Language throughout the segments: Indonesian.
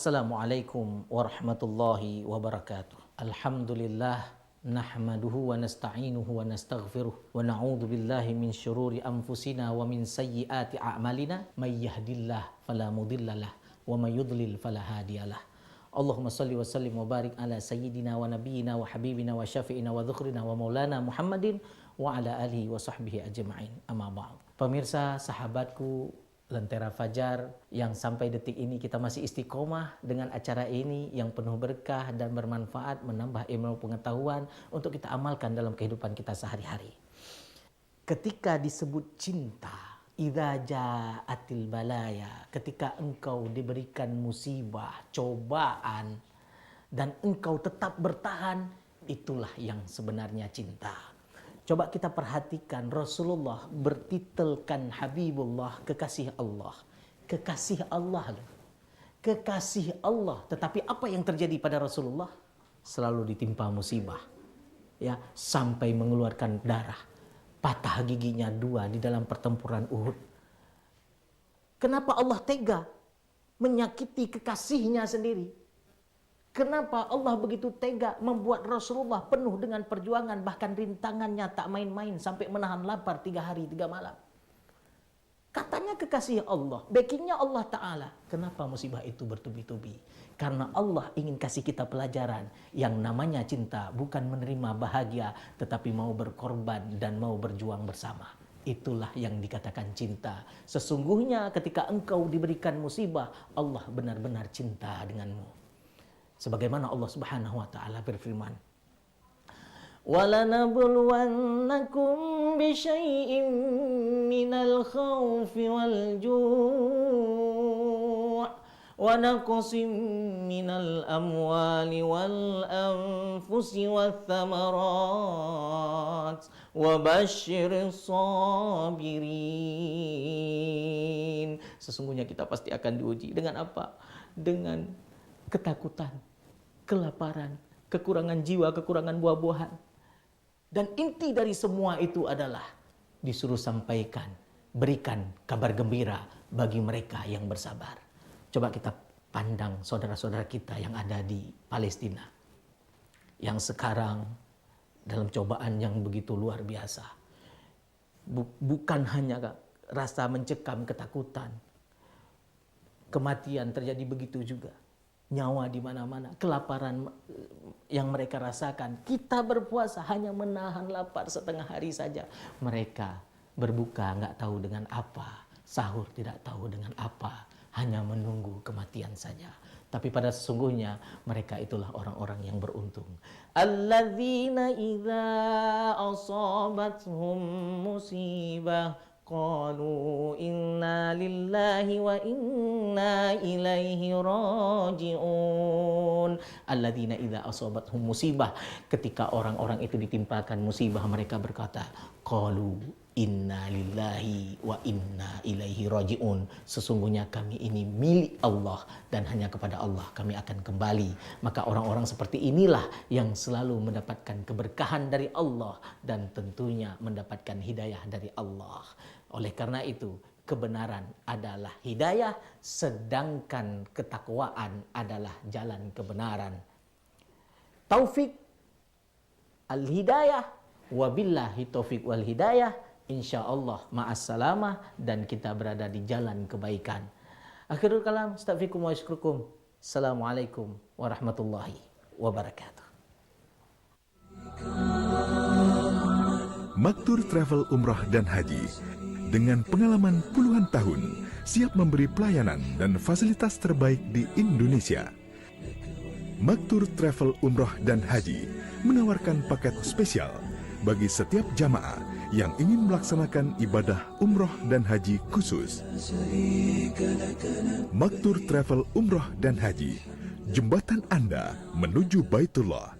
Assalamualaikum warahmatullahi wabarakatuh. Alhamdulillah nahmaduhu wa nasta'inuhu wa nastaghfiruh wa na'udzu billahi min syururi anfusina wa min sayyiati a'malina may yahdillah fala mudhillalah wa may yudlil fala hadiyalah. Allahumma salli wa sallim wa barik ala sayyidina wa nabiyyina wa habibina wa syafi'ina wa dzukhrina wa maulana Muhammadin wa ala alihi wa sahbihi ajma'in. Amma ba'd. Pemirsa, sahabatku Lentera Fajar yang sampai detik ini kita masih istiqomah dengan acara ini yang penuh berkah dan bermanfaat, menambah ilmu pengetahuan untuk kita amalkan dalam kehidupan kita sehari-hari. Ketika disebut cinta, idza ja'atil balaya, ketika engkau diberikan musibah, cobaan, dan engkau tetap bertahan, itulah yang sebenarnya cinta. Coba kita perhatikan, Rasulullah bertitelkan Habibullah, kekasih Allah. Kekasih Allah loh. Kekasih Allah. Tetapi apa yang terjadi pada Rasulullah? Selalu ditimpa musibah. Ya, sampai mengeluarkan darah. Patah giginya 2 di dalam pertempuran Uhud. Kenapa Allah tega menyakiti kekasihnya sendiri? Kenapa Allah begitu tega membuat Rasulullah penuh dengan perjuangan, bahkan rintangannya tak main-main sampai menahan lapar 3 hari 3 malam. Katanya kekasih Allah, backingnya Allah Ta'ala. Kenapa musibah itu bertubi-tubi? Karena Allah ingin kasih kita pelajaran yang namanya cinta bukan menerima bahagia, tetapi mau berkorban dan mau berjuang bersama. Itulah yang dikatakan cinta. Sesungguhnya ketika engkau diberikan musibah, Allah benar-benar cinta denganmu. Sebagaimana Allah Subhanahu wa taala berfirman, "Walanabluwannakum bisyai'im minal khaufi wal ju' wa naqsim minal amwali wal anfusi wath thamarat wa basyyiris sabirin." Sesungguhnya kita pasti akan diuji dengan apa? Dengan ketakutan, kelaparan, kekurangan jiwa, kekurangan buah-buahan. Dan inti dari semua itu adalah disuruh sampaikan, berikan kabar gembira bagi mereka yang bersabar. Coba kita pandang saudara-saudara kita yang ada di Palestina, yang sekarang dalam cobaan yang begitu luar biasa. Bukan hanya rasa mencekam, ketakutan, kematian terjadi begitu juga. Nyawa di mana-mana, kelaparan yang mereka rasakan. Kita berpuasa hanya menahan lapar setengah hari saja. Mereka berbuka nggak tahu dengan apa, sahur tidak tahu dengan apa, hanya menunggu kematian saja. Tapi pada sesungguhnya mereka itulah orang-orang yang beruntung. Alladzina idza asabathum musibah qalu inna lillahi wa inna ilaihi raji'un. Alladzina idza asabathum musibah, ketika orang-orang itu ditimpakan musibah mereka berkata, qalu inna lillahi wa inna ilaihi raji'un. Sesungguhnya kami ini milik Allah dan hanya kepada Allah kami akan kembali. Maka orang-orang seperti inilah yang selalu mendapatkan keberkahan dari Allah dan tentunya mendapatkan hidayah dari Allah. Oleh karena itu, kebenaran adalah hidayah, sedangkan ketakwaan adalah jalan kebenaran. Taufik al-hidayah, wabillahi taufik wal hidayah, insyaallah ma'assalamah, dan kita berada di jalan kebaikan. Akhirul kalam, astaghfirukum wa asykurukum. Assalamualaikum warahmatullahi wabarakatuh. Maktur Travel Umrah dan Haji dengan pengalaman puluhan tahun siap memberi pelayanan dan fasilitas terbaik di Indonesia. Maktur Travel Umrah dan Haji menawarkan paket spesial bagi setiap jamaah yang ingin melaksanakan ibadah umrah dan haji khusus. Maktur Travel Umrah dan Haji, jembatan Anda menuju Baitullah.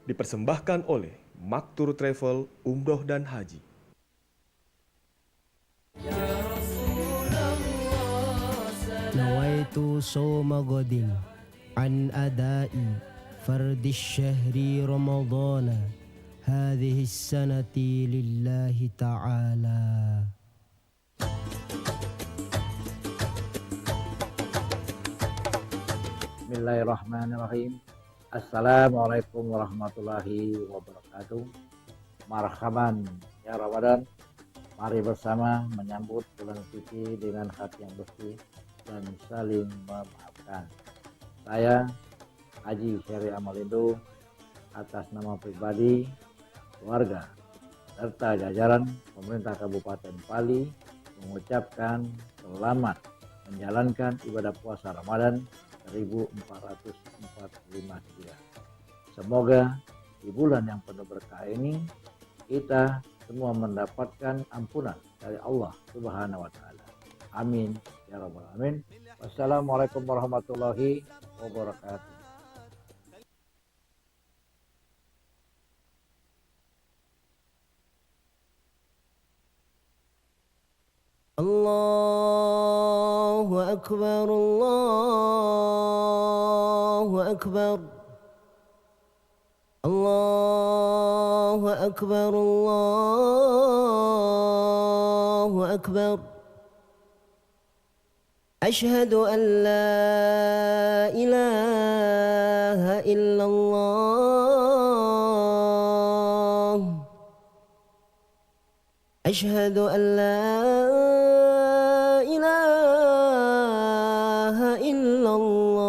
Dipersembahkan oleh Maktur Travel Umroh dan Haji. Nawaitu sawma ghadin an adai fardi syahri ramadana هذه السنة لله تعالى. Bismillahirrahmanirrahim. Assalamualaikum warahmatullahi wabarakatuh. Marhaban ya Ramadan. Mari bersama menyambut bulan suci dengan hati yang bersih dan saling memaafkan. Saya Haji Syari Amalindo atas nama pribadi, keluarga, serta jajaran pemerintah Kabupaten Pali mengucapkan selamat menjalankan ibadah puasa Ramadan 1445 Hijriah. Semoga di bulan yang penuh berkah ini kita semua mendapatkan ampunan dari Allah Subhanahu wa taala. Amin ya rabbal alamin. Wassalamualaikum warahmatullahi wabarakatuh. Allahu akbar, Allahu akbar, Allahu akbar, Allahu akbar. Ashhadu an la ilaha illallah. Ashhadu an la ilaha illallah.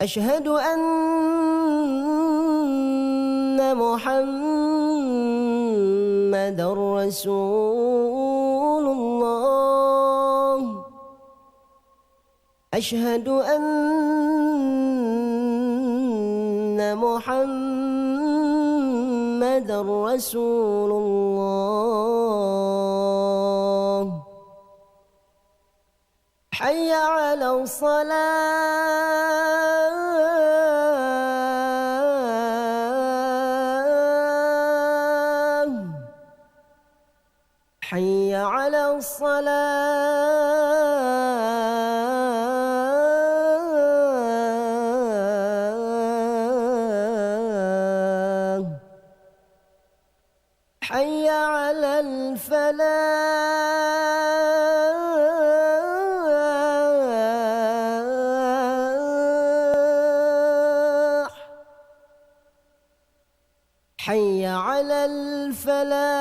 Ashhadu anna Muhammadar Rasulullah. Ashhadu anna Muhammadar Rasulullah. Hayya 'ala salah. Hayya 'ala salah. Hayya 'alal falah. Hayya 'alal falah.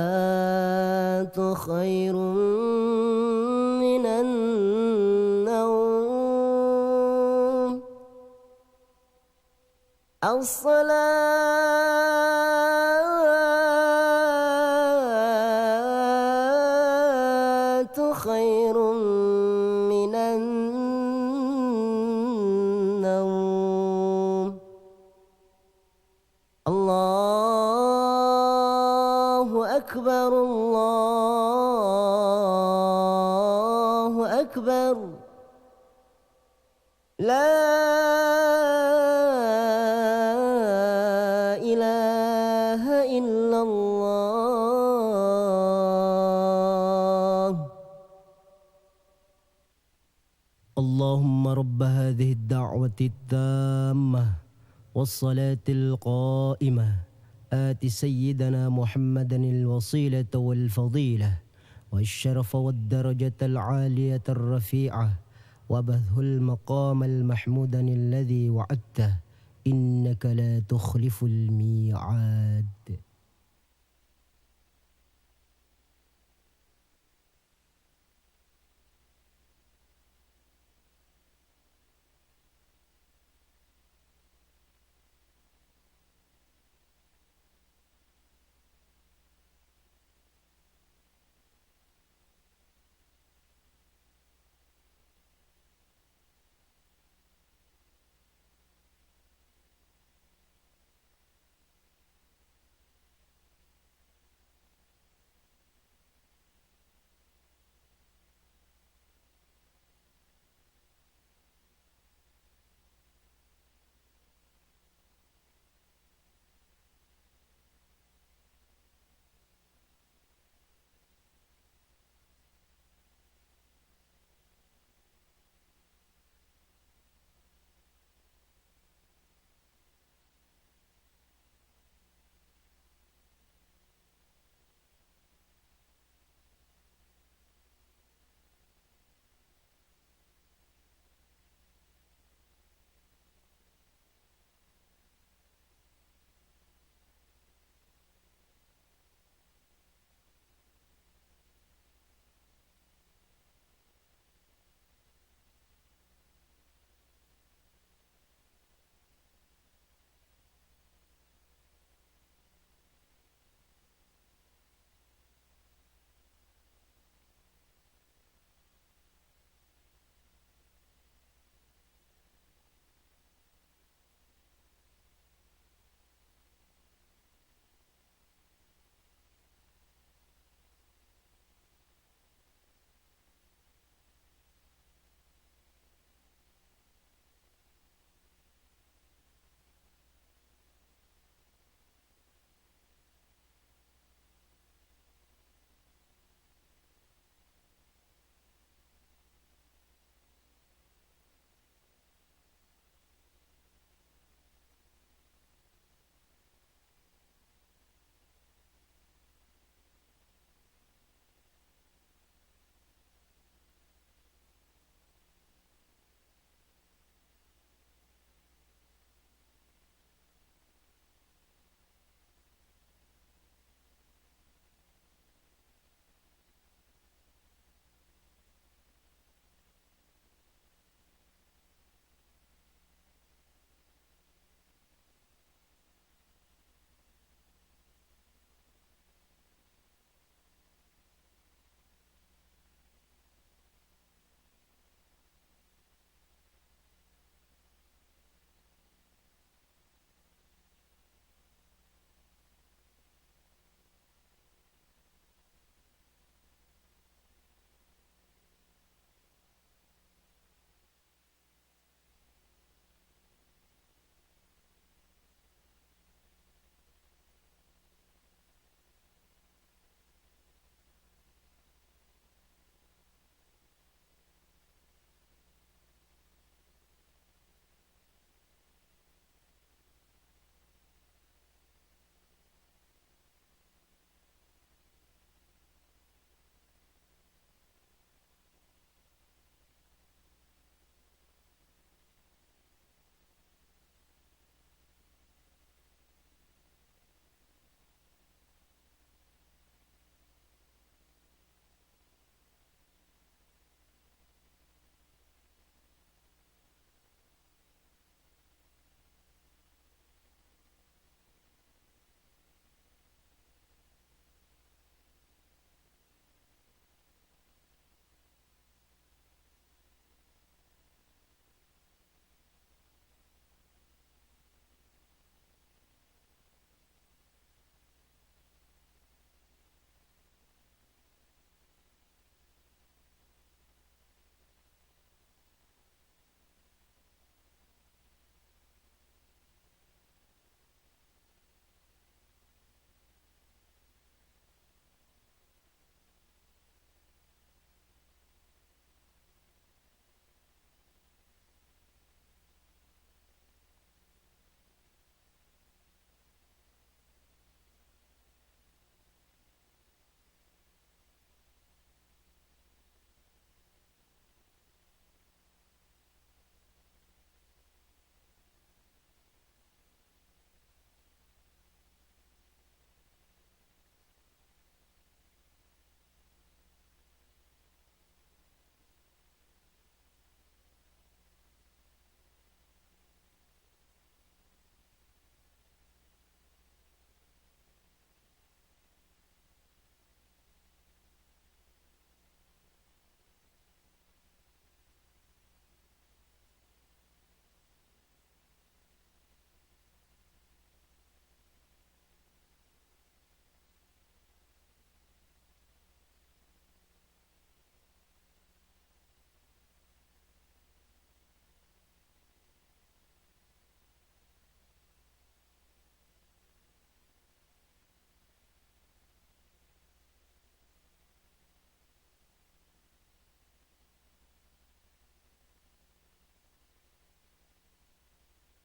As-salatu khairun minan nawm. As-salatu khairun minan nawm. Allahu akbar, Allahu akbar. La ilaha illallah. Allahumma rabb hadhihi ad-da'wati at-tammah was-salati al-qa'imah. آت سيدنا محمدا الوسيلة والفضيلة والشرف والدرجة العالية الرفيعة وابعثه المقام المحمود الذي وعدته إنك لا تخلف الميعاد.